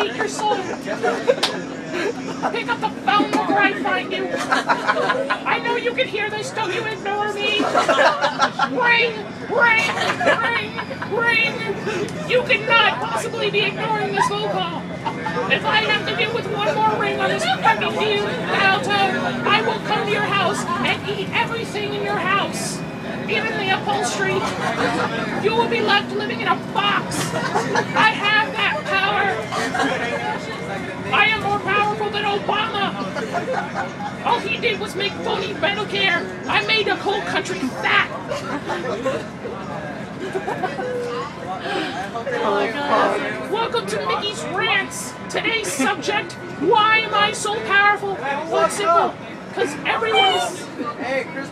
eat your soul. Pick up the phone before I find you. I know you can hear this. Don't you ignore me. Ring, ring, ring, ring. You cannot possibly be ignoring this phone call. If I have to deal with one more ring on this fucking dial tone, I will come to your house and eat everything in your house. Even the upholstery. You will be left living in a box. I have that power. I am more powerful than Obama. All he did was make phony Medicare. I made a whole country fat. Oh my God. Welcome to Mickey's Rants. Today's subject, why am I so powerful? Well, it's simple. Because everyone is... Hey, Chris.